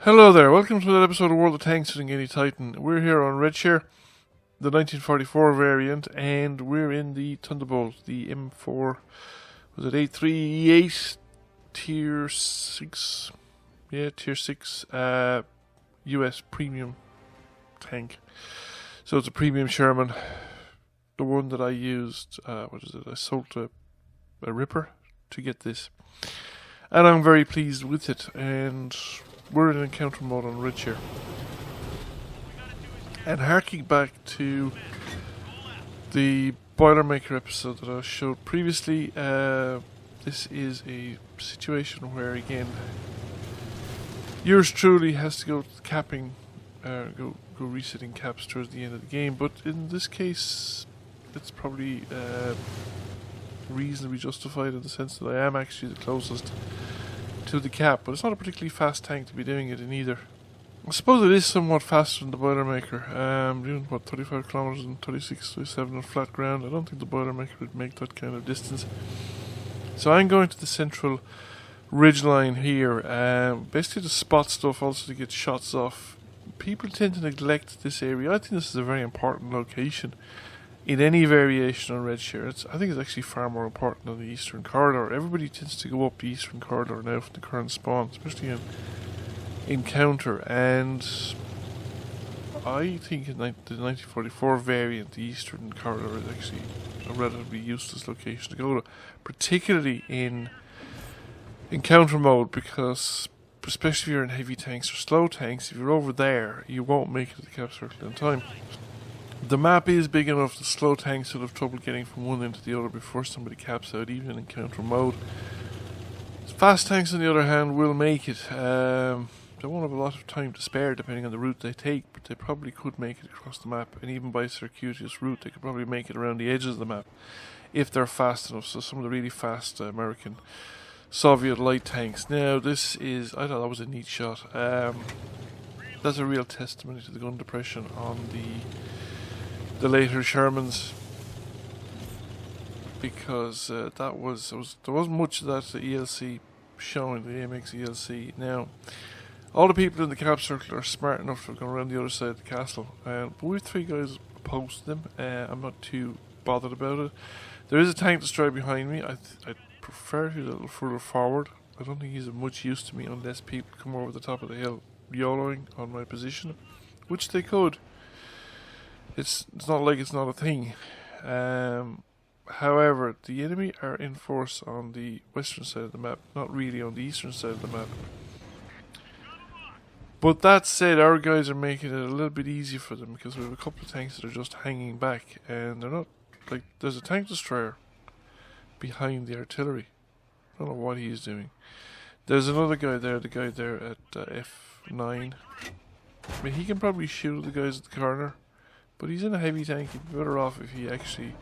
Hello there, welcome to another episode of World of Tanks with Any Titan. We're here on Redshire, the 1944 variant, and we're in the Thunderbolt, the M4, was it 838 Tier 6? Yeah, Tier 6 US premium tank. So it's a premium Sherman. The one that I used, I sold to a Ripper to get this. And I'm very pleased with it, and we're in encounter mode on Redshire. And harking back to the Boilermaker episode that I showed previously, this is a situation where, again, yours truly has to go capping, go resetting caps towards the end of the game, but in this case, it's probably reasonably justified in the sense that I am actually the closest to the cap, but it's not a particularly fast tank to be doing it in either. I suppose it is somewhat faster than the Boilermaker, doing what, 35 kilometers and 36-37 on flat ground. I don't think the Boilermaker would make that kind of distance. So I'm going to the central ridgeline here, basically to spot stuff, also to get shots off. People tend to neglect this area. I think this is a very important location in any variation on Redshire. I think it's actually far more important than the Eastern Corridor. Everybody tends to go up the Eastern Corridor now from the current spawn, especially in encounter, and I think in the 1944 variant, the Eastern Corridor is actually a relatively useless location to go to, particularly in encounter mode, because especially if you're in heavy tanks or slow tanks, if you're over there, you won't make it to the cap circle in time. The map is big enough that slow tanks will have trouble getting from one end to the other before somebody caps out, even in encounter mode. Fast tanks, on the other hand, will make it. They won't have a lot of time to spare depending on the route they take, but they probably could make it across the map, and even by a circuitous route they could probably make it around the edges of the map if they're fast enough. So some of the really fast American Soviet light tanks. Now this is, I thought that was a neat shot. That's a real testimony to the gun depression on the later Shermans, because there wasn't much of that ELC showing, the AMX ELC. Now, all the people in the cap circle are smart enough to go around the other side of the castle, but we have three guys opposed to them. I'm not too bothered about it. There is a tank destroyer behind me. I'd prefer to be a little further forward. I don't think he's of much use to me unless people come over the top of the hill YOLOing on my position, which they could. It's not like it's not a thing. However, the enemy are in force on the western side of the map, not really on the eastern side of the map. But that said, our guys are making it a little bit easier for them, because we have a couple of tanks that are just hanging back, and they're not, like, there's a tank destroyer behind the artillery. I don't know what he's doing. There's another guy there, the guy there at F9. I mean, he can probably shoot the guys at the corner, but he's in a heavy tank. He'd be better off if he actually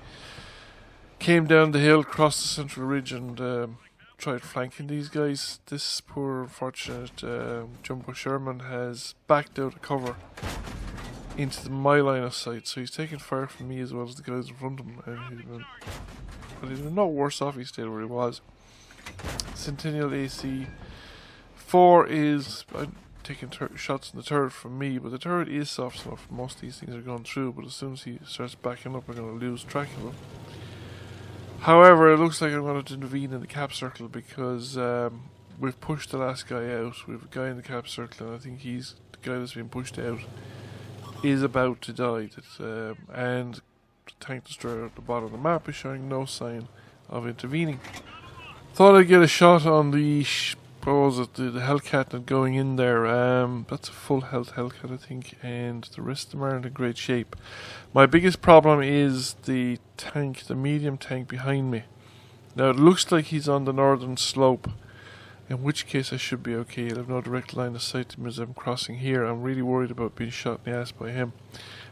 came down the hill, crossed the central ridge, and tried flanking these guys. This poor unfortunate Jumbo Sherman has backed out of cover into my line of sight, so he's taking fire from me as well as the guys in front of him, and he's been no worse off. He stayed where he was. Centennial AC 4 is taking shots in the turret from me, but the turret is soft enough. Most of these things are going through, but as soon as he starts backing up, we're going to lose track of him. However, it looks like I'm going to intervene in the cap circle, because we've pushed the last guy out. We have a guy in the cap circle, and I think he's the guy that's been pushed out is about to die. And the tank destroyer at the bottom of the map is showing no sign of intervening. Thought I'd get a shot on the the Hellcat not going in there. That's a full health Hellcat, I think, and the rest of them aren't in great shape. My biggest problem is the tank, the medium tank behind me. Now it looks like he's on the northern slope, in which case I should be okay. I'll have no direct line of sight to him as I'm crossing here. I'm really worried about being shot in the ass by him.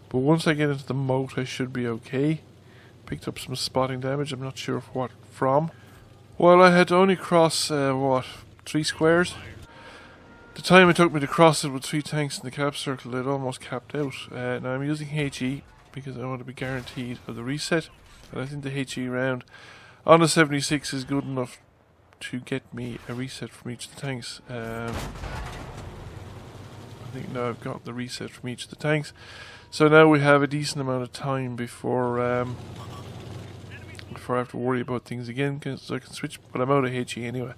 But once I get into the moat, I should be okay. Picked up some spotting damage, I'm not sure what from. Well, I had to only cross, 3 squares. The time it took me to cross it with 3 tanks in the cap circle, it almost capped out. Now I'm using HE because I want to be guaranteed of the reset, and I think the HE round on the 76 is good enough to get me a reset from each of the tanks. I think now I've got the reset from each of the tanks. So now we have a decent amount of time before I have to worry about things again, because I can switch, but I'm out of HE anyway.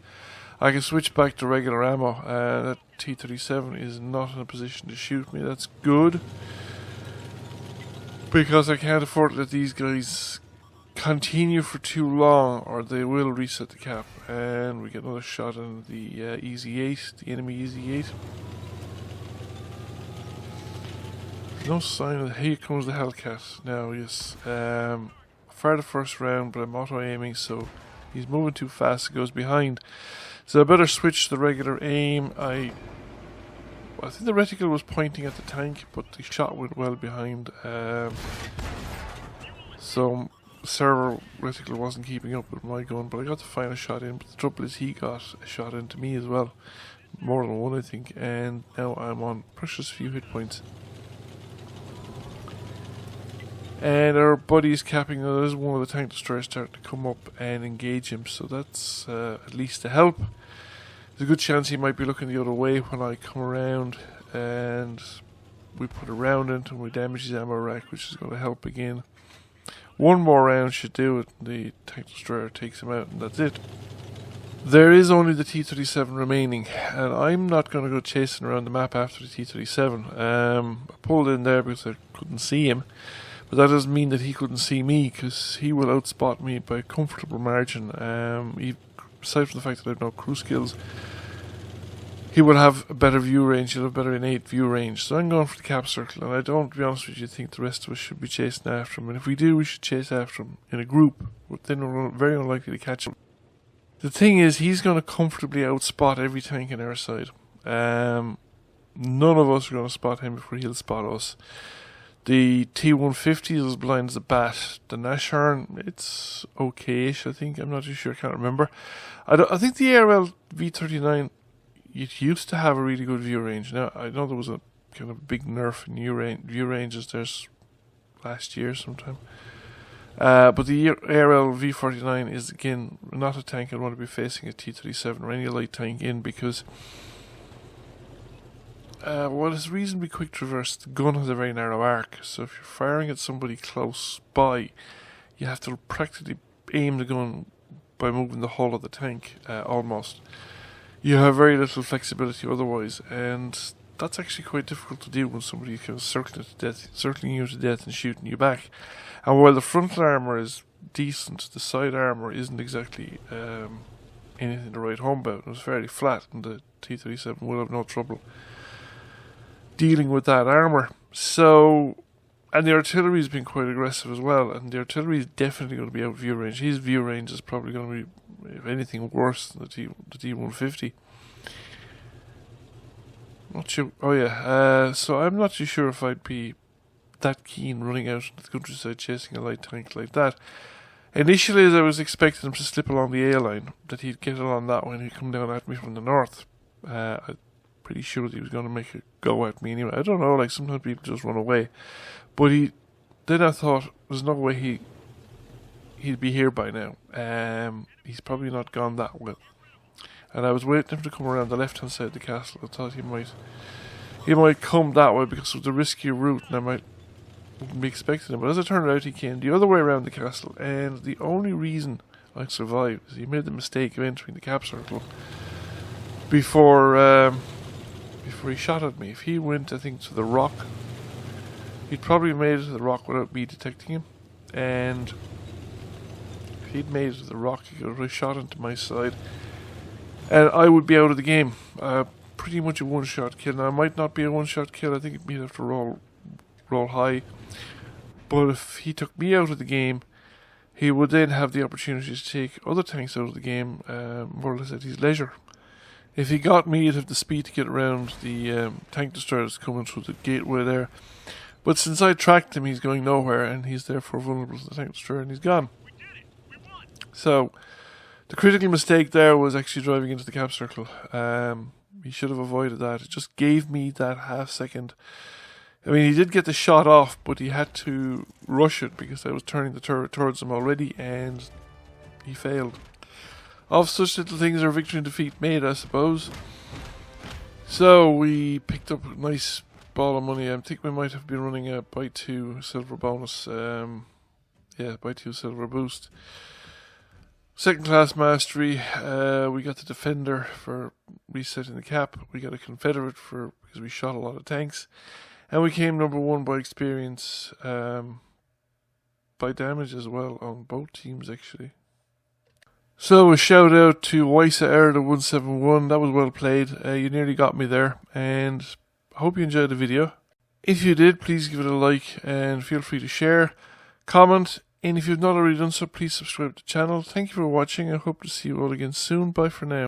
I can switch back to regular ammo. That T-37 is not in a position to shoot me. That's good, because I can't afford to let these guys continue for too long, or they will reset the cap. And we get another shot in the Easy 8, the enemy Easy 8. No sign of. Here comes the Hellcat now. Yes, fired the first round, but I'm auto aiming, so he's moving too fast. It goes behind, so I better switch to the regular aim. I think the reticle was pointing at the tank, but the shot went well behind. So server reticle wasn't keeping up with my gun, but I got the final shot in. But the trouble is, he got a shot into me as well, more than one, I think. And now I'm on precious few hit points. And our buddy is capping. There's one of the tank destroyers starting to come up and engage him, so that's at least a help. There's a good chance he might be looking the other way when I come around, and we put a round into him. We damage his ammo rack, which is going to help again. One more round should do it. The tank destroyer takes him out, and that's it. There is only the T-37 remaining, and I'm not going to go chasing around the map after the T-37. I pulled in there because I couldn't see him. But that doesn't mean that he couldn't see me, because he will outspot me by a comfortable margin. Aside from the fact that I have no crew skills, he will have a better view range, he'll have better innate view range. So I'm going for the cap circle, and I don't, to be honest with you, think the rest of us should be chasing after him. And if we do, we should chase after him in a group, but then we're very unlikely to catch him. The thing is, he's going to comfortably outspot every tank on our side. None of us are going to spot him before he'll spot us. The T-150 is as blind as a bat. The Nashorn, it's okay-ish, I think. I'm not too sure, I can't remember. I think the ARL V39, it used to have a really good view range. Now, I know there was a kind of big nerf in view ranges there last year sometime. But the ARL V49 is, again, not a tank I'd want to be facing a T-37 or any light tank in, because while it's reasonably quick traverse, the gun has a very narrow arc, so if you're firing at somebody close by, you have to practically aim the gun by moving the hull of the tank, almost. You have very little flexibility otherwise, and that's actually quite difficult to do when somebody kind of circling you to death and shooting you back. And while the frontal armour is decent, the side armour isn't exactly anything to write home about. It was fairly flat, and the T-37 will have no trouble dealing with that armour. So, and the artillery has been quite aggressive as well, and the artillery is definitely going to be out of view range. His view range is probably going to be, if anything, worse than the T-150. Not sure. Oh yeah. So I'm not too sure if I'd be that keen running out into the countryside chasing a light tank like that. Initially, as I was expecting him to slip along the A line, that he'd get along that way and he'd come down at me from the north. I'm pretty sure that he was going to make a go at me anyway. I don't know, like sometimes people just run away. But then I thought, there's no way he'd be here by now. He's probably not gone that well. And I was waiting for him to come around the left hand side of the castle. I thought he might come that way because of the riskier route, and I wouldn't be expecting him. But as it turned out, he came the other way around the castle, and the only reason I survived is he made the mistake of entering the cap circle before he shot at me. If he went, I think, to the rock, he'd probably made it to the rock without me detecting him. And if he'd made it to the rock, he could have shot into my side, and I would be out of the game. Pretty much a one-shot kill. Now, it might not be a one-shot kill. I think he'd have to roll high. But if he took me out of the game, he would then have the opportunity to take other tanks out of the game, more or less at his leisure. If he got me, he'd have the speed to get around the tank destroyers coming through the gateway there. But since I tracked him, he's going nowhere, and he's therefore vulnerable to the tank destroyer, and he's gone. So, the critical mistake there was actually driving into the cap circle. He should have avoided that. It just gave me that half second. I mean, he did get the shot off, but he had to rush it because I was turning the turret towards him already, and he failed. Of such little things are victory and defeat made, I suppose. So we picked up a nice ball of money. I think we might have been running a buy 2 silver bonus. Yeah, buy 2 silver boost. Second class mastery. We got the defender for resetting the cap. We got a confederate because we shot a lot of tanks, and we came number 1 by experience, by damage as well on both teams actually. So a shout out to Wysa Erda 171. That was well played. You nearly got me there, and I hope you enjoyed the video. If you did, please give it a like and feel free to share, comment. And if you've not already done so, please subscribe to the channel. Thank you for watching. I hope to see you all again soon. Bye for now.